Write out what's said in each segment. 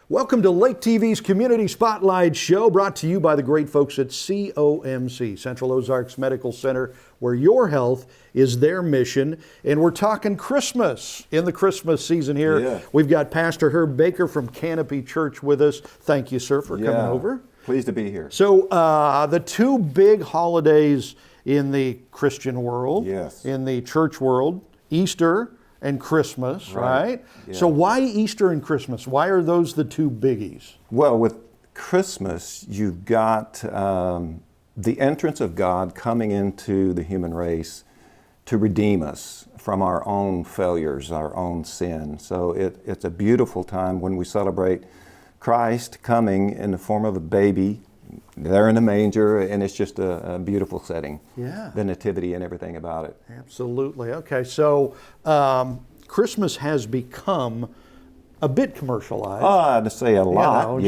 Welcome to Lake TV's Community Spotlight Show, brought to you by the great folks at COMC, Central Ozarks Medical Center, where your health is their mission. And we're talking Christmas in the Christmas season here. Yeah. We've got Pastor Herb Baker from Canopy Church with us. Thank you, sir, for coming over. Pleased to be here. So the two big holidays in the Christian world, Yes. in the church world, Easter and Christmas, right? Yeah. So why Easter and Christmas? Why are those the two biggies? Well, with Christmas, you've got the entrance of God coming into the human race to redeem us from our own failures, our own sin. So it's a beautiful time when we celebrate Christ coming in the form of a baby there in the manger, and it's just a beautiful setting. Yeah. The nativity and everything about it. Absolutely. Okay, so Christmas has become a bit commercialized. To say a lot,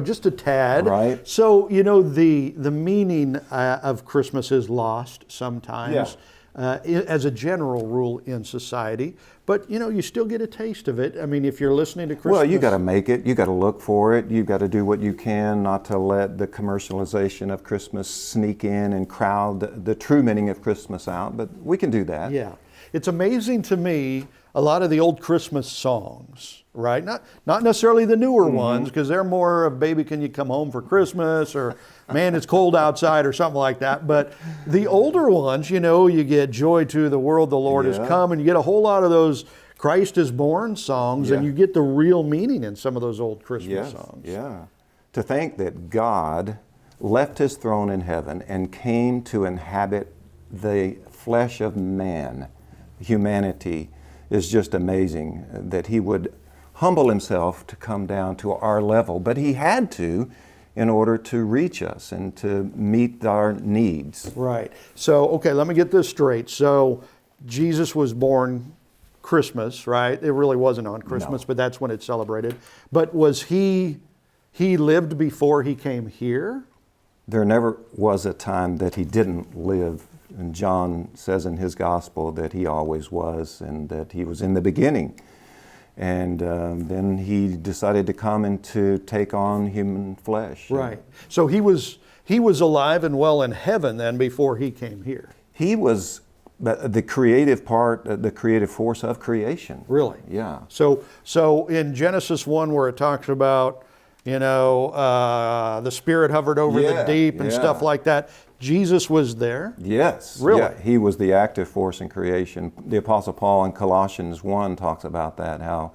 Just a tad. Right. So, the meaning of Christmas is lost sometimes. As a general rule in society, but you still get a taste of it. I mean, if you're listening to Christmas, well, you got to make it. You got to look for it. You got to do what you can not to let the commercialization of Christmas sneak in and crowd the true meaning of Christmas out. But we can do that. Yeah, it's amazing to me. A lot of the old Christmas songs, right? Not necessarily the newer ones, because they're more of "Baby, Can You Come Home for Christmas" or "Man, It's Cold Outside" or something like that. But the older ones, you get "Joy to the World, the Lord Has Come," and you get a whole lot of those "Christ is Born" songs, and you get the real meaning in some of those old Christmas songs. Yeah. To think that God left His throne in heaven and came to inhabit the flesh of man, humanity, is just amazing, that He would humble Himself to come down to our level. But He had to in order to reach us and to meet our needs. Right. So, okay, let me get this straight. So, Jesus was born Christmas, right? It really wasn't on Christmas, but that's when it's celebrated. But was He lived before He came here? There never was a time that He didn't live. And John says in his gospel that He always was, and that He was in the beginning. And then He decided to come and to take on human flesh. Right. So He was alive and well in heaven then before He came here. He was the creative part, the creative force of creation. Really? Yeah. So in Genesis 1, where it talks about, the Spirit hovered over the deep and stuff like that, Jesus was there? Yes. Really? Yeah, He was the active force in creation. The Apostle Paul in Colossians 1 talks about that, how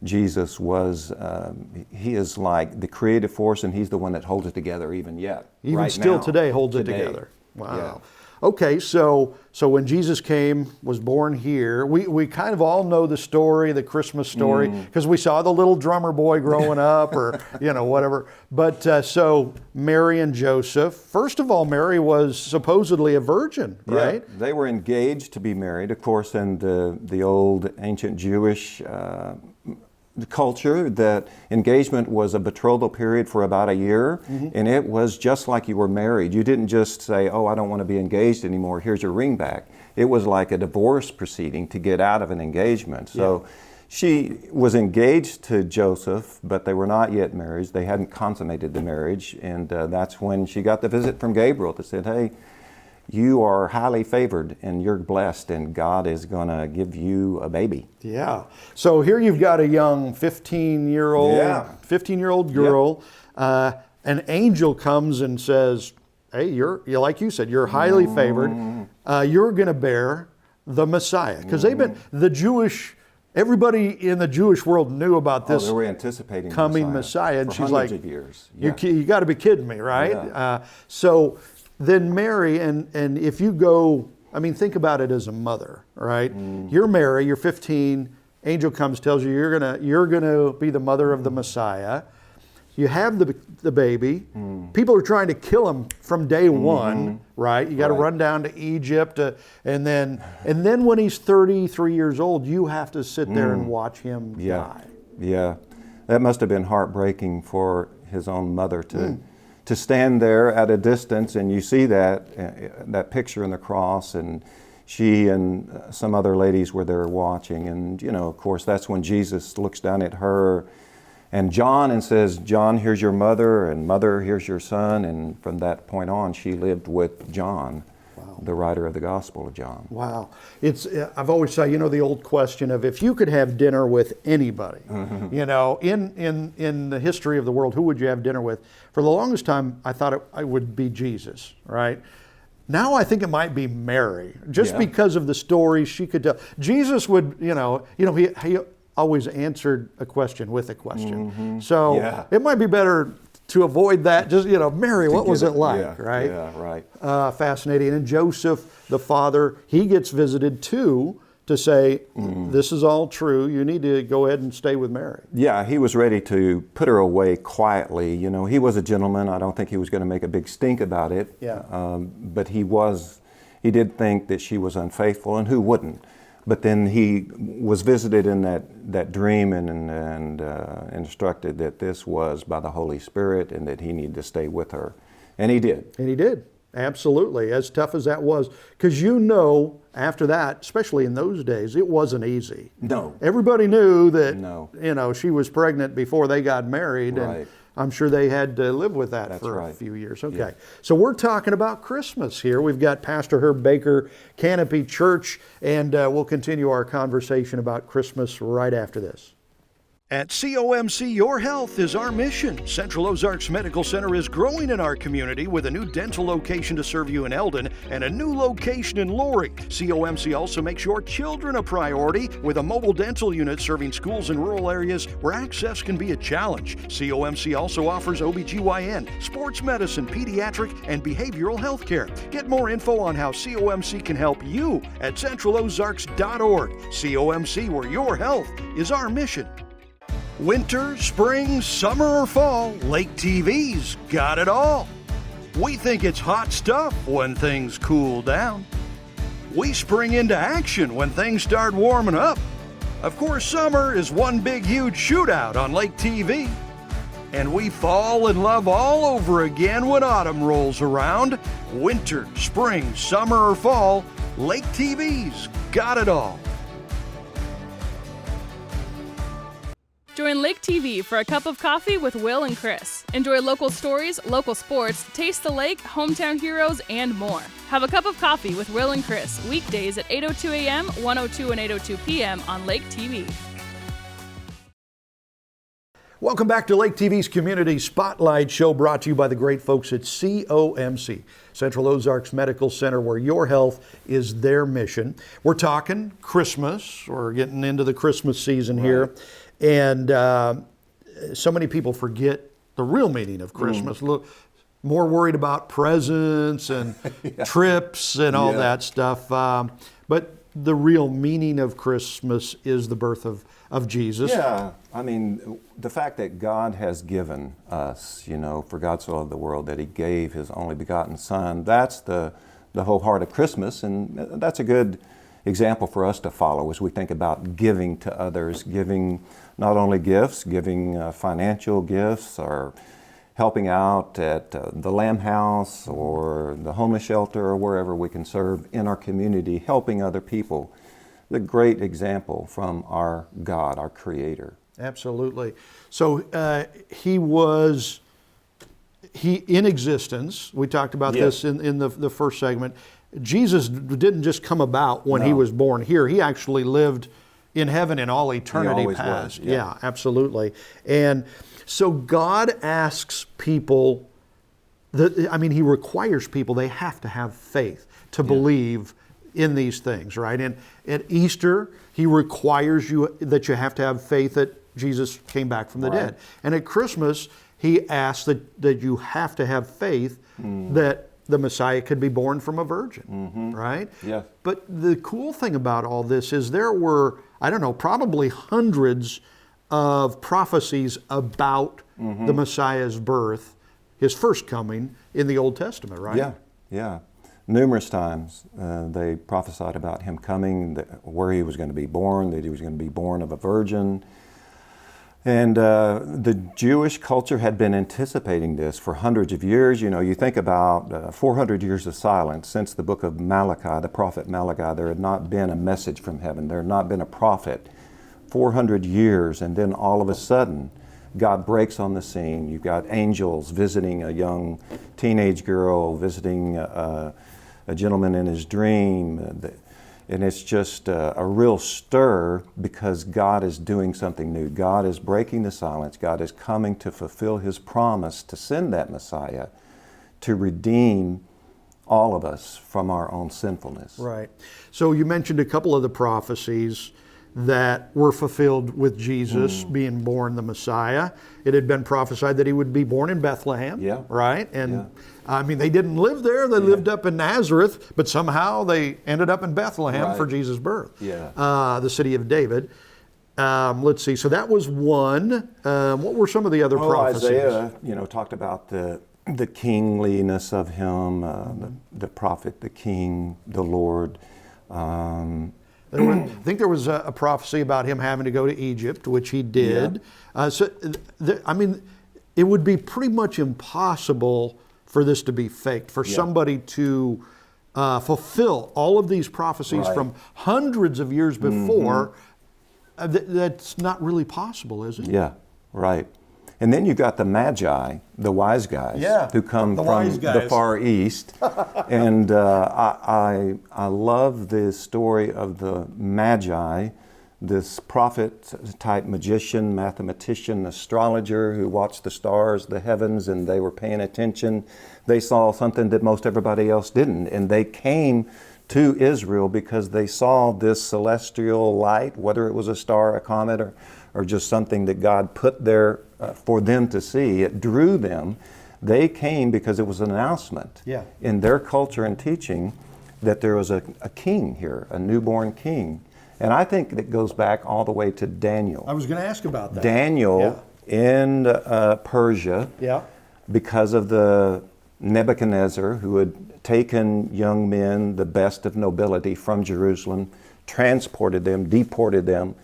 Jesus was, He is like the creative force, and He's the one that holds it together even yet. Even right still now. today holds it together. Wow. Yeah. Okay, so when Jesus came, was born here, we kind of all know the story, the Christmas story, because we saw the little drummer boy growing up, or whatever. But so Mary and Joseph. First of all, Mary was supposedly a virgin, right? Yeah, they were engaged to be married. Of course, in the old ancient Jewish culture, that engagement was a betrothal period for about a year, and it was just like you were married. You didn't just say, "Oh, I don't want to be engaged anymore, here's your ring back." It was like a divorce proceeding to get out of an engagement. So she was engaged to Joseph, but they were not yet married. They hadn't consummated the marriage, and that's when she got the visit from Gabriel that said, "Hey, you are highly favored and you're blessed, and God is going to give you a baby." Yeah. So here you've got a young 15-year-old girl. An angel comes and says, "Hey, you're like you said, you're highly favored. You're going to bear the Messiah." Because everybody in the Jewish world knew about this. They were anticipating coming Messiah. And for she's hundreds like, of years. You got to be kidding me, right? Yeah. So then Mary, and if you go, think about it as a mother, right? You're Mary, you're 15, angel comes, tells you you're gonna be the mother of the Messiah. You have the baby. People are trying to kill him from day one, right? You got to run down to Egypt, and then when he's 33 years old, you have to sit there and watch him die. Yeah, that must have been heartbreaking for his own mother to stand there at a distance, and you see that picture in the cross, and she and some other ladies were there watching, and of course that's when Jesus looks down at her and John, and says, John, here's your mother, and mother, here's your son. And from that point on, she lived with John, the writer of the Gospel of John. Wow. I've always said, the old question of if you could have dinner with anybody, in the history of the world, who would you have dinner with? For the longest time, I thought it would be Jesus, right? Now I think it might be Mary, just because of the stories she could tell. Jesus would, he always answered a question with a question. So it might be better to avoid that. Just, Mary, what was it like, right? Yeah, right. Fascinating. And Joseph, the father, he gets visited too to say, this is all true. You need to go ahead and stay with Mary. Yeah, he was ready to put her away quietly. He was a gentleman. I don't think he was going to make a big stink about it. Yeah. But he did think that she was unfaithful, and who wouldn't? But then he was visited in that dream and instructed that this was by the Holy Spirit and that he needed to stay with her. And he did. And he did. Absolutely. As tough as that was. Because after that, especially in those days, it wasn't easy. No. Everybody knew that, she was pregnant before they got married. Right. And I'm sure they had to live with that for a few years. Okay. Yeah. So we're talking about Christmas here. We've got Pastor Herb Baker, Canopy Church, and we'll continue our conversation about Christmas right after this. At COMC, your health is our mission. Central Ozarks Medical Center is growing in our community with a new dental location to serve you in Eldon and a new location in Lori. COMC also makes your children a priority with a mobile dental unit serving schools in rural areas where access can be a challenge. COMC also offers OBGYN, sports medicine, pediatric, and behavioral health care. Get more info on how COMC can help you at centralozarks.org. COMC, where your health is our mission. Winter, spring, summer, or fall, Lake TV's got it all. We think it's hot stuff when things cool down. We spring into action when things start warming up. Of course, summer is one big, huge shootout on Lake TV. And we fall in love all over again when autumn rolls around. Winter, spring, summer, or fall, Lake TV's got it all. Join Lake TV for a cup of coffee with Will and Chris. Enjoy local stories, local sports, taste the lake, hometown heroes, and more. Have a cup of coffee with Will and Chris, weekdays at 8:02 a.m., 1:02 and 8:02 p.m. on Lake TV. Welcome back to Lake TV's Community Spotlight Show, brought to you by the great folks at COMC, Central Ozarks Medical Center, where your health is their mission. We're talking Christmas. We're getting into the Christmas season here. And so many people forget the real meaning of Christmas. Look, more worried about presents and trips and all that stuff. But the real meaning of Christmas is the birth of Jesus. Yeah, I mean, the fact that God has given us, for God so loved the world that He gave His only begotten Son, that's the whole heart of Christmas, and that's a good example for us to follow as we think about giving to others, giving not only gifts, giving financial gifts, or helping out at the Lamb House or the homeless shelter or wherever we can serve in our community, helping other people. The great example from our God, our Creator. Absolutely. So He was in existence. We talked about this in the first segment. Jesus didn't just come about when He was born here. He actually lived in heaven in all eternity past. Yeah, absolutely. And so God asks people, He requires people, they have to have faith to believe in these things, right? And at Easter, He requires you that you have to have faith that Jesus came back from the dead. And at Christmas, He asks that you have to have faith that the Messiah could be born from a virgin, right? Yeah. But the cool thing about all this is there were, probably hundreds of prophecies about the Messiah's birth, His first coming in the Old Testament, right? Yeah. Numerous times they prophesied about Him coming, where He was going to be born, that He was going to be born of a virgin. And the Jewish culture had been anticipating this for hundreds of years. You think about 400 years of silence since the book of Malachi, the prophet Malachi. There had not been a message from heaven. There had not been a prophet. 400 years, and then all of a sudden, God breaks on the scene. You've got angels visiting a young teenage girl, visiting a gentleman in his dream. And it's just a real stir because God is doing something new. God is breaking the silence. God is coming to fulfill His promise to send that Messiah to redeem all of us from our own sinfulness. Right. So you mentioned a couple of the prophecies that were fulfilled with Jesus being born the Messiah. It had been prophesied that He would be born in Bethlehem, right? And I mean, they didn't live there. They lived up in Nazareth, but somehow they ended up in Bethlehem for Jesus' birth, the city of David. Let's see. So that was one. What were some of the other prophecies? Isaiah, talked about the kingliness of him, the prophet, the king, the Lord. I think there was a prophecy about him having to go to Egypt, which he did. I mean, it would be pretty much impossible for this to be faked, for somebody to fulfill all of these prophecies from hundreds of years before. That's not really possible, is it? Yeah, right. And then you've got the Magi, the wise guys, who come from the Far East. And I love the story of the Magi, this prophet-type magician, mathematician, astrologer who watched the stars, the heavens, and they were paying attention. They saw something that most everybody else didn't. And they came to Israel because they saw this celestial light, whether it was a star, a comet, or just something that God put there for them to see. It drew them. They came because it was an announcement in their culture and teaching that there was a king here, a newborn king. And I think it goes back all the way to Daniel. I was going to ask about that. Daniel in Persia, because of the Nebuchadnezzar, who had taken young men, the best of nobility, from Jerusalem, transported them, deported them,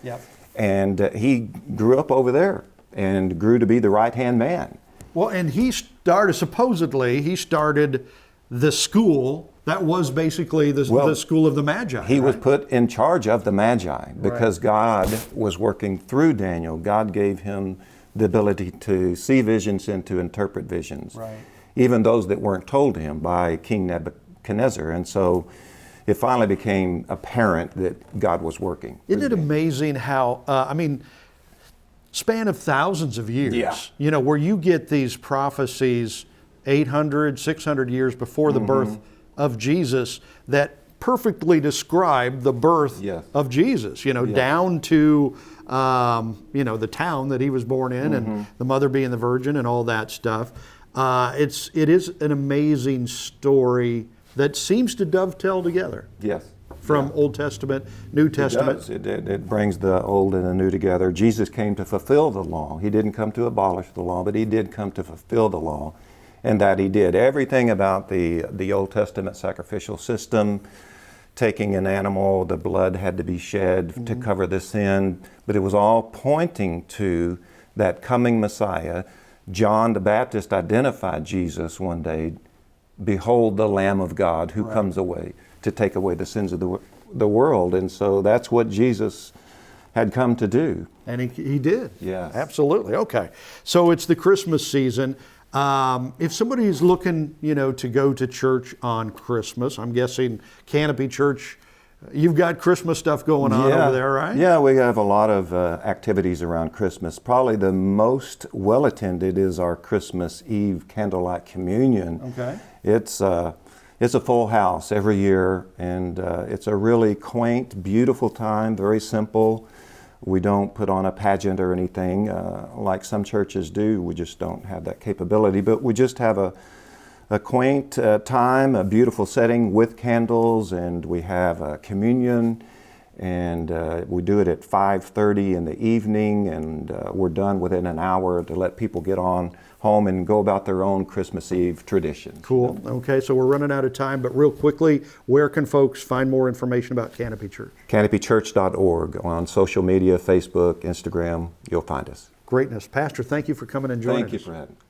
and he grew up over there and grew to be the right-hand man. Well, and supposedly he started the school that was basically the school of the Magi. He was put in charge of the Magi because God was working through Daniel. God gave him the ability to see visions and to interpret visions, even those that weren't told to him by King Nebuchadnezzar. And so it finally became apparent that God was working. Isn't it amazing how, span of thousands of years, where you get these prophecies 800, 600 years before the birth of Jesus that perfectly describe the birth of Jesus, down to, the town that he was born in and the mother being the virgin and all that stuff. It is an amazing story that seems to dovetail together. From Old Testament, New Testament. It brings the old and the new together. Jesus came to fulfill the law. He didn't come to abolish the law, but he did come to fulfill the law, and that he did. Everything about the Old Testament sacrificial system, taking an animal, the blood had to be shed to cover the sin, but it was all pointing to that coming Messiah. John the Baptist identified Jesus one day, behold the Lamb of God who comes away to take away the sins of the world. And so that's what Jesus had come to do. And he did. Yes. Absolutely. Okay. So it's the Christmas season. If somebody is looking, to go to church on Christmas, I'm guessing Canopy Church, you've got Christmas stuff going on over there, right? Yeah, we have a lot of activities around Christmas. Probably the most well-attended is our Christmas Eve candlelight communion. Okay. It's a full house every year, and it's a really quaint, beautiful time, very simple. We don't put on a pageant or anything like some churches do. We just don't have that capability, but we just have a quaint time, a beautiful setting with candles, and we have a communion, and we do it at 5:30 in the evening, and we're done within an hour to let people get on home and go about their own Christmas Eve traditions. Cool. Okay, so we're running out of time, but real quickly, where can folks find more information about Canopy Church? CanopyChurch.org. On social media, Facebook, Instagram, you'll find us. Greatness. Pastor, thank you for coming and joining us. Thank you for having me.